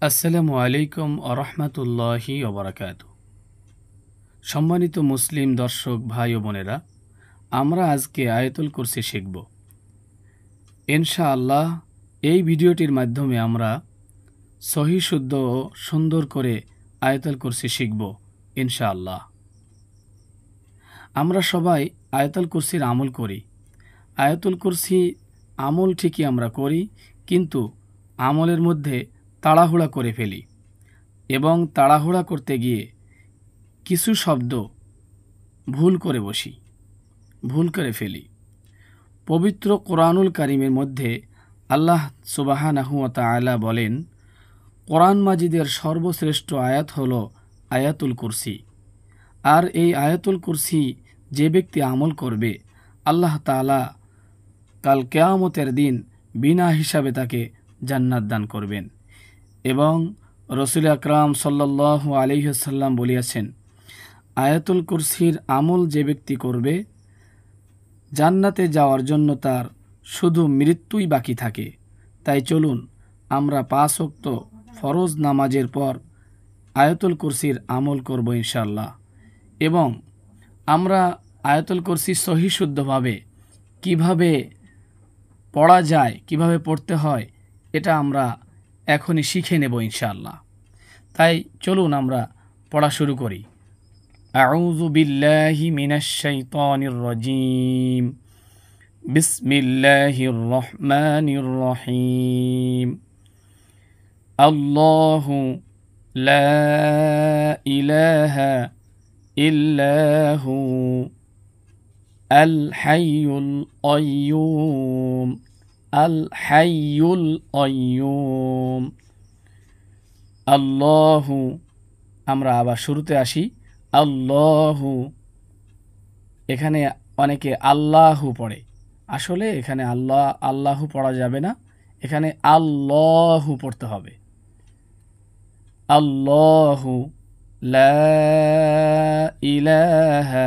আসসালামু আলাইকুম আরহামাতুল্লাহি ওবরাকাতু। সম্মানিত মুসলিম দর্শক ভাই ও বোনেরা, আমরা আজকে আয়াতুল কুরসি শিখব ইনশাআল্লাহ। এই ভিডিওটির মাধ্যমে আমরা সহি শুদ্ধ ও সুন্দর করে আয়াতুল কুরসি শিখব ইনশাআল্লাহ। আমরা সবাই আয়াতুল কুরসির আমল করি। আয়াতুল কুরসি আমল ঠিকই আমরা করি, কিন্তু আমলের মধ্যে তাড়াহুড়া করে ফেলি এবং তাড়াহুড়া করতে গিয়ে কিছু শব্দ ভুল করে ফেলি। পবিত্র কোরআনুল কারিমের মধ্যে আল্লাহ সুবহানাহু ওয়া তাআলা বলেন, কোরআন মাজিদের সর্বশ্রেষ্ঠ আয়াত হলো আয়াতুল কুরসি। আর এই আয়াতুল কুরসি যে ব্যক্তি আমল করবে, আল্লাহ তাআলা কাল কিয়ামতের দিন বিনা হিসাবে তাকে জান্নাত দান করবেন। এবং রাসূল আকরাম সাল্লাল্লাহু আলাইহি ওয়াসাল্লাম বলিয়াছেন, আয়াতুল কুরসির আমল যে ব্যক্তি করবে, জান্নাতে যাওয়ার জন্য তার শুধু মৃত্যুই বাকি থাকে। তাই চলুন আমরা 5 ওয়াক্ত ফরজ নামাজের পর আয়াতুল কুরসির আমল করব ইনশাআল্লাহ। এবং আমরা আয়াতুল কুরসি সহি শুদ্ধভাবে কিভাবে পড়া যায়, কিভাবে পড়তে হয়, এটা আমরা এখনই শিখে নেব ইনশাআল্লাহ। তাই চলুন আমরা পড়া শুরু করি। আউযু বিল্লাহি মিনাশ শাইতানির রাজীম। বিসমিল্লাহির রহমানির রহিম। আল্লাহু লা ইলাহা ইল্লাহু আল হাইয়ুল কাইয়্যুম। আল হাইয়ুল কাইয়্যুম। আল্লাহু, আমরা আবার শুরুতে আসি। আল্লাহু, এখানে অনেকে আল্লাহু পড়ে, আসলে এখানে আল্লাহু পড়া যাবে না, এখানে আল্লাহু পড়তে হবে। আল্লাহু লা ইলাহা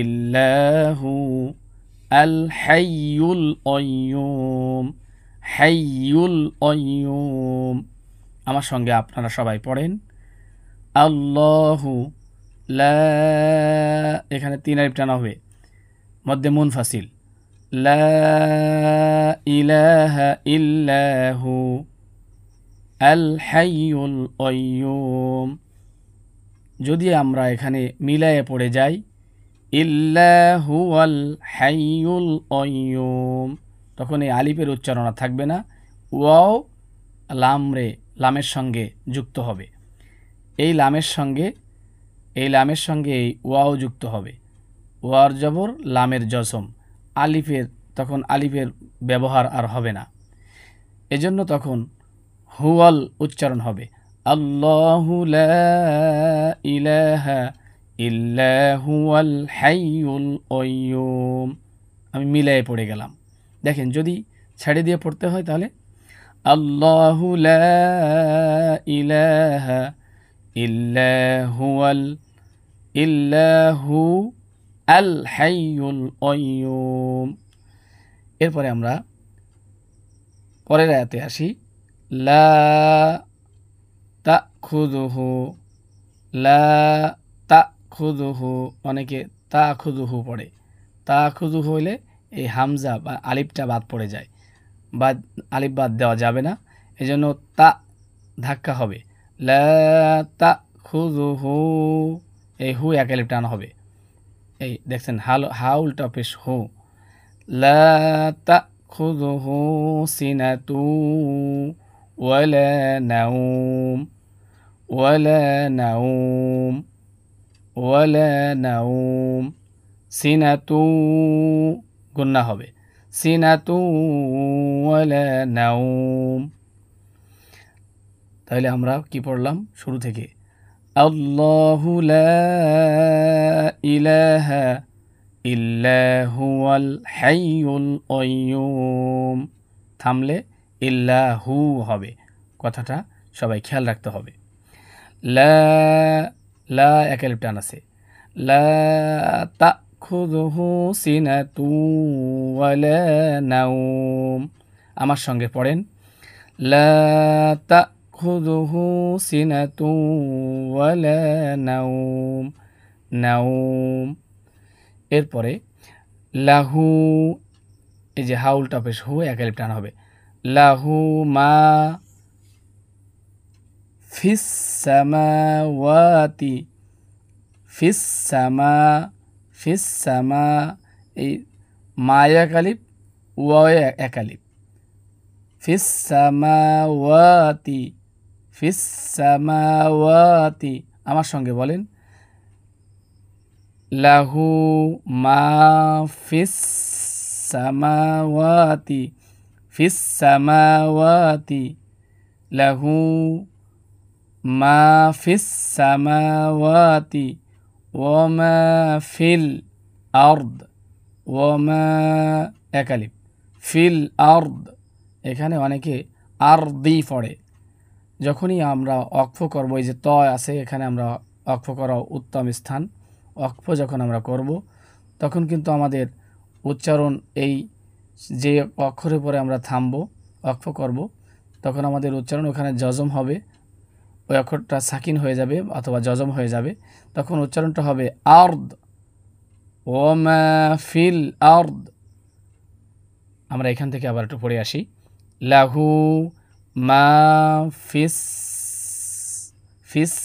ইল্লাহু আল হাইয়ুল কাইয়্যুম। হাইয়ুল কাইয়্যুম। আমার সঙ্গে আপনারা সবাই পড়েন। আল্লাহু লা, এখানে 3 আলিফ টানা হবে, মধ্যে মুনফাসিল। লা ইলাহা ইল্লাহু আল হাইয়ুল কাইয়্যুম। যদি আমরা এখানে মিলায়ে পড়ে যাই, ইল্লাহু আল হাইয়ুল কাইয়্যুম, তখন এই আলিফের উচ্চারণ থাকবে না, ওয়াও লামের সঙ্গে যুক্ত হবে। এই লামের সঙ্গে এই ওয়াও যুক্ত হবে। ওয়ার জবর, লামের জজম, তখন আলিফের ব্যবহার আর হবে না। এজন্য তখন হুয়াল উচ্চারণ হবে। আল্লাহু লা ইলাহা ইল্লা হুয়াল হাইয়ুল কাইয়্যুম। আমি মিলায়ে পড়ে গেলাম। দেখেন, যদি ছেড়ে দিয়ে পড়তে হয় তাহলে আল্লাহু লা ইলাহা ইল্লাহু আল হাইয়ুল কাইয়্যুম। এরপরে আমরা পরের আয়াতে আসি। লা তাখুযুহু। লা তাখুযুহু, অনেকে তাখুযুহু পড়ে। তাখুযুহু হইলে এই হামজা বা আলিফটা বাদ পড়ে যায়, বা আলিফ বাদ দেওয়া যাবে না, এজন্য তা ধাক্কা হবে। লা তাখুযুহু, এই হু এক আলিফ টানা হবে। এই দেখছেন, হা উল্টা পেশ হু। লা তাখুযুহু সিনাতু ওয়ালা নাওম। ওয়ালা নাওম। ওয়ালা নাওম। সিনাতু গুন্না হবে। সিনাতু ওয়ালা নাওম। তাহলে আমরা কি পড়লাম শুরু থেকে? আল্লাহু লা ইলাহা ইল্লা হুয়াল হাইয়ুল কাইয়্যুম। থামলে ইল্লাহু হবে, কথাটা সবাই খেয়াল রাখতে হবে। লা এক আলিফ টান আছে। লা তাখুযুহু সিনাতু ওয়ালা নাওম। আমার সঙ্গে পড়েন। লা তাখুযুহু সিনাতুন ওয়ালা নাওম, নাওম। এরপরে লাহু, এই যে হাউলটা পেশ হু এক আলিফ টান হবে, লাহু মা ফিস সামাওয়াতি, ফিস সামা, ফিস সামা, এই মা এক আলিফ, ওয়া এক আলিফ, ফিস সামাওয়াতি, ফিস সামাওয়াতি। আমার সঙ্গে বলেন, লাহু মা ফিস সামাওয়াতি, ফিস সামাওয়াতি, লাহু মা ফিস সামাওয়াতি ওয়া মা ফিল আরদ, ওয়া মা এক আলিফ, ফিল আরদ। এখানে অনেকে আরদি পড়ে। যখনই আমরা অক্ফ করব, এই যে ত আছে এখানে আমরা অক্ফ করা উত্তম স্থান। অক্ফ যখন আমরা করব তখন কিন্তু আমাদের উচ্চারণ, এই যে অক্ষরের পরে আমরা থামব অক্ফ করব, তখন আমাদের উচ্চারণ ওখানে জজম হবে, ওই অক্ষরটা সাকিন হয়ে যাবে অথবা জজম হয়ে যাবে, তখন উচ্চারণটা হবে আরদ, ওয়া মা ফিল আরদ। আমরা এখান থেকে আবার একটু পড়ে আসি, লাহু মা ফিস, ফিস,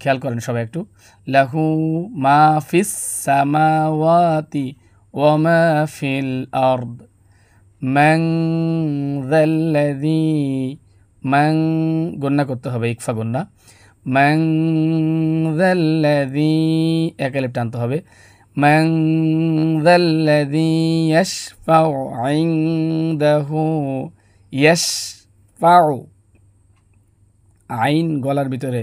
খেয়াল করেন সবাই একটু, লাহু মা ফিস সামাওয়াতি ওয়া মা ফিল আরদ, মান যাল্লাযী, মান গুন্না করতে হবে, ইকফা গুন্না, মান যাল্লাযী এক আলিফ টানতে হবে, মান যাল্লাযী ইয়াশফাউ ইনদাহু, ইয়াশফাউ, আইন গলার ভিতরে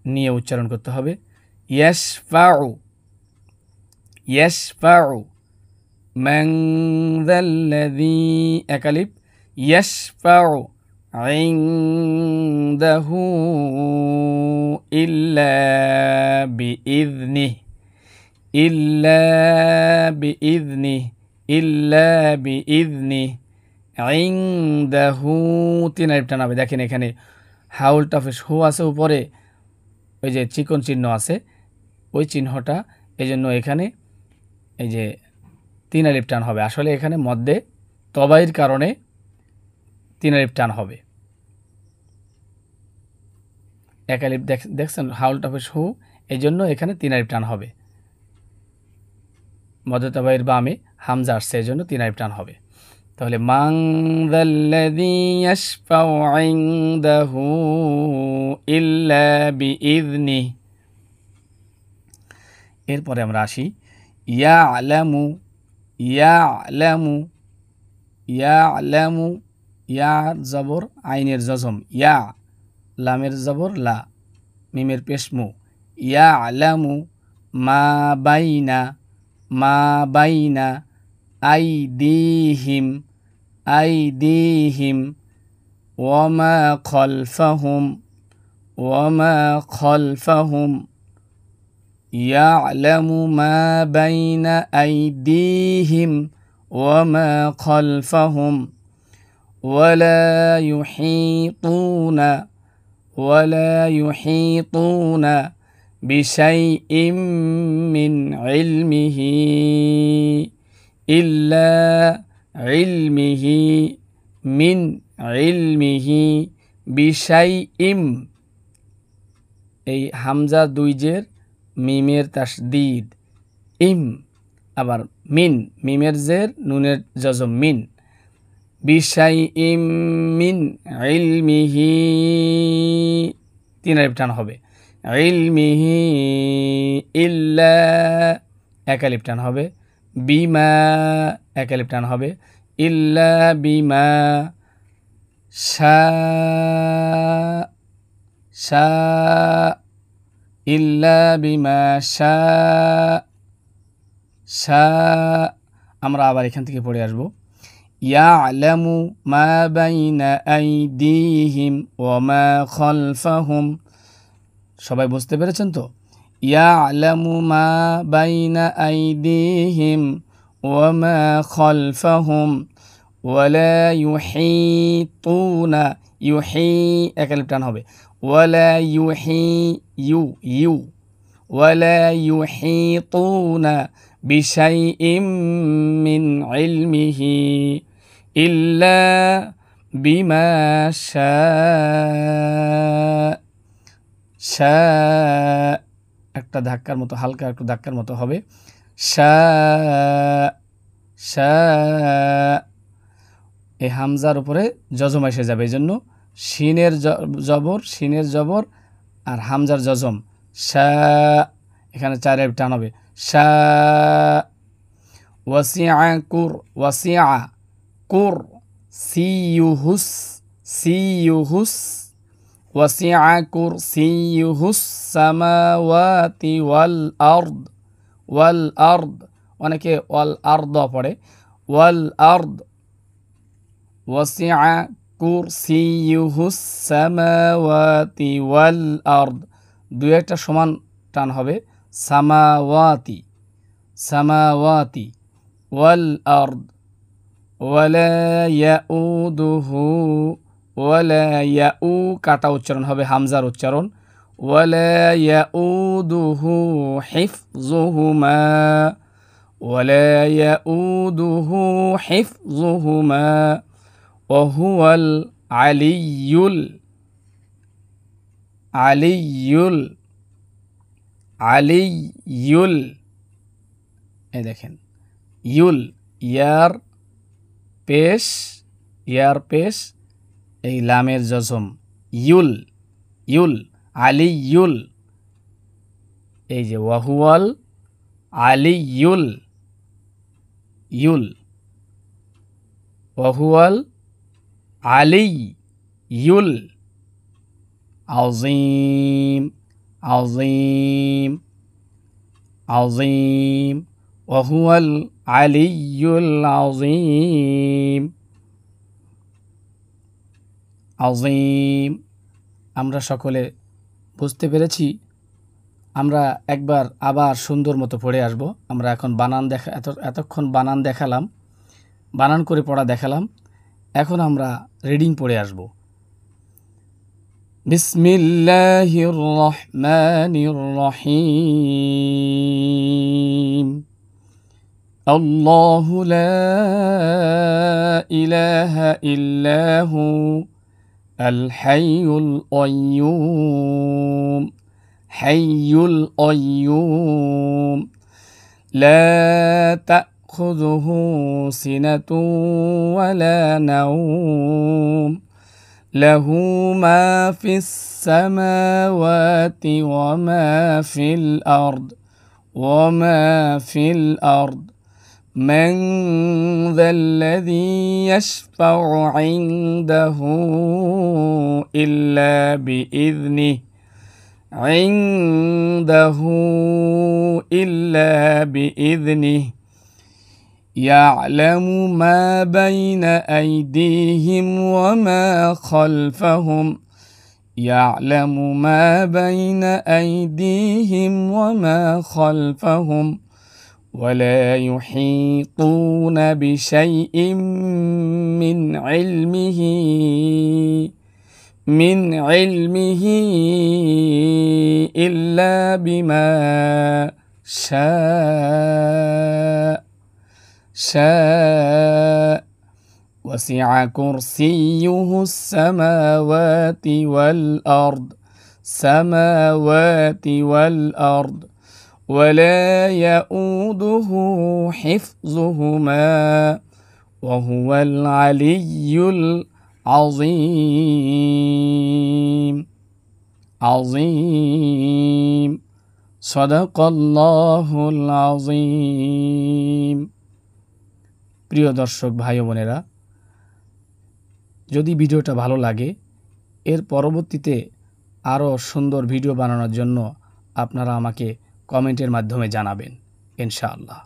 নিয়ে উচ্চারণ করতে হবে, ইয়াশফাউ, ইয়াশফাউ, মান যাল্লাযী এক আলিফ, ইয়াশফাউ ইনদাহু ইল্লা বিইযনিহি, ইল্লা বিইযনিহি, ইল্লা বিইযনিহি, ইনদাহু তিন আলিফ টান হবে। দেখেন এখানে হাউলটা ফেস হু আছে উপরে, ওই যে চিকন চিহ্ন আছে ওই চিহ্নটা, এই জন্য এখানে এই যে তিন আলিফ টান হবে। আসলে এখানে মধ্যে তবাইয়ের কারণে তিন আলিফ টান হবে। এক আলিফ দেখছেন হাউলটা ফেস হু, এই জন্য এখানে তিন আলিফ টান হবে। মধ্যে তবাইয়ের বামে হামজা আসছে, এই জন্য তিন আলিফ টান হবে। তাহলে মান যাল্লাযী ইয়াশফাউ ইনদাহু ইল্লা বিইযনিহি। এরপরে আমরা আসি ইয়ালামু, ইয়ালামু, ইয়ালামু, ইয়া জবর আইনের জজম, ইয়া, লামের জবর লা, মিমের পেশ মু, ইয়ালামু মা বাইনা, মা বাইনা আইদিহিম, আইদিহিম, ওয়া মা খালফাহুম, ওয়া মা খালফাহুম, ইয়ালামু মা বাইনা আইদিহিম ওয়া মা খালফাহুম, ওয়ালা ইউহিতুনা, ওয়ালা ইউহিতুনা বিশাইইম মিন ইলমিহি ইল্লা ইলমিহি, মিন ইলমিহি বিশাইইম, এই হামজা দুই জের, মিমের তাসদীদ, ইম, আবার মিন, মিমের জের, নুনের জজম, মিন, বিশাইইম মিন ইলমিহি তিন আলিফ টান হবে, ইলমিহি ইল্লা এক আলিফ টান হবে, বিমা এক আলিফ টান হবে, ইল্লা বিমা শা, শা, ইল্লা বিমা শা, শা। আমরা আবার এখান থেকে পড়ে আসবো, ইয়ালামু মা বাইনা আইদিহিম ওয়া মা খালফাহুম। সবাই বুঝতে পেরেছেন তো? ইয়ালামু মা বাইনা আইদিহিম ওয়া মা খালফাহুম ওয়ালা ইউহিতুনা, ইউহি এক আলিফ টান হবে, ওয়ালা ইউহি ইউ ইউ, ওয়ালা ইউহিতুনা বিশাইইম মিন ইলমিহি ইল্লা বিমা শা একটা ধাক্কার মতো, হালকা একটু ধাক্কার মতো হবে, শা শা, এই হামজার উপরে জজম এসে যাবে, এই জন্য শিনের জবর আর হামজার জজম, শা, এখানে 4 আলিফ টান হবে, শা। ওয়াসিআ কুর, ওয়াসিআ কুর সিয়ুহুস, সিয়ুহুস, ওয়াসিআ কুরসিয়ুহুস সামাওয়াতি ওয়াল আরদ, ওয়াল আরদ, অনেকে ওয়াল আরদ পড়ে, ওয়াল আরদ, ওয়াসিআ কুরসিয়ুহুস সামাওয়াতি ওয়াল আরদ, দুই একটা সমান টান হবে, সামাওয়াতি, সামাওয়াতি ওয়াল আরদ, ওয়ালা ইয়াউদুহু, ওয়ালা ইয়াউ কাটা উচ্চারণ হবে, হামজার উচ্চারণ, ওয়ালা ইয়াউদুহু হিফযুহুমা, ওয়ালা ইয়াউদুহু হিফযুহুমা ওয়া হুয়াল আলিয়্যুল, আলিয়্যুল, আলিয়্যুল, এই দেখেন ইউল, ইয়ার পেশ এই লামের জজম, ইউল, ইউল, আলিয়্যুল, এই যে ওয়াহুয়াল আলিয়্যুল, ইউল, ওয়াহুয়াল আলিয়্যুল আযীম, আযীম, আযীম, ওয়াহুয়াল আলিয়্যুল আযীম, আযীম। আমরা সকলে বুঝতে পেরেছি। আমরা একবার আবার সুন্দর মতো পড়ে আসব। আমরা এখন বানান এতক্ষণ বানান দেখালাম, বানান করে পড়া দেখালাম। এখন আমরা রিডিং পড়ে আসব। বিসমিল্লাহির রহমানির রহিম। আল্লাহু লা ইলাহা ইল্লাহু আল হাইয়ুল কাইয়্যুম, হাইয়ুল কাইয়্যুম, লা তা'খুযুহু সিনাতুন ওয়ালা নাওম, লাহু মা ফিস সামাওয়াতি ওয়া মা ফিল আরদ, من ذا الذي يشفع عنده إلا بإذنه، عنده إلا بإذنه، يعلم ما بين أيديهم وما خلفهم، يعلم ما بين أيديهم وما خلفهم، ولا يحيطون بشيء من علمه إلا بما شاء، وسع كرسيه السماوات والأرض، ولا يؤوده حفظهما وهو العلي العظيم، عظيم، صدق الله العظيم। প্রিয় দর্শক ভাই ও বোনেরা, যদি ভিডিওটা ভালো লাগে, এর পরবর্তীতে আরও সুন্দর ভিডিও বানানোর জন্য আপনারা আমাকে কমেন্টের মাধ্যমে জানাবেন ইনশাআল্লাহ।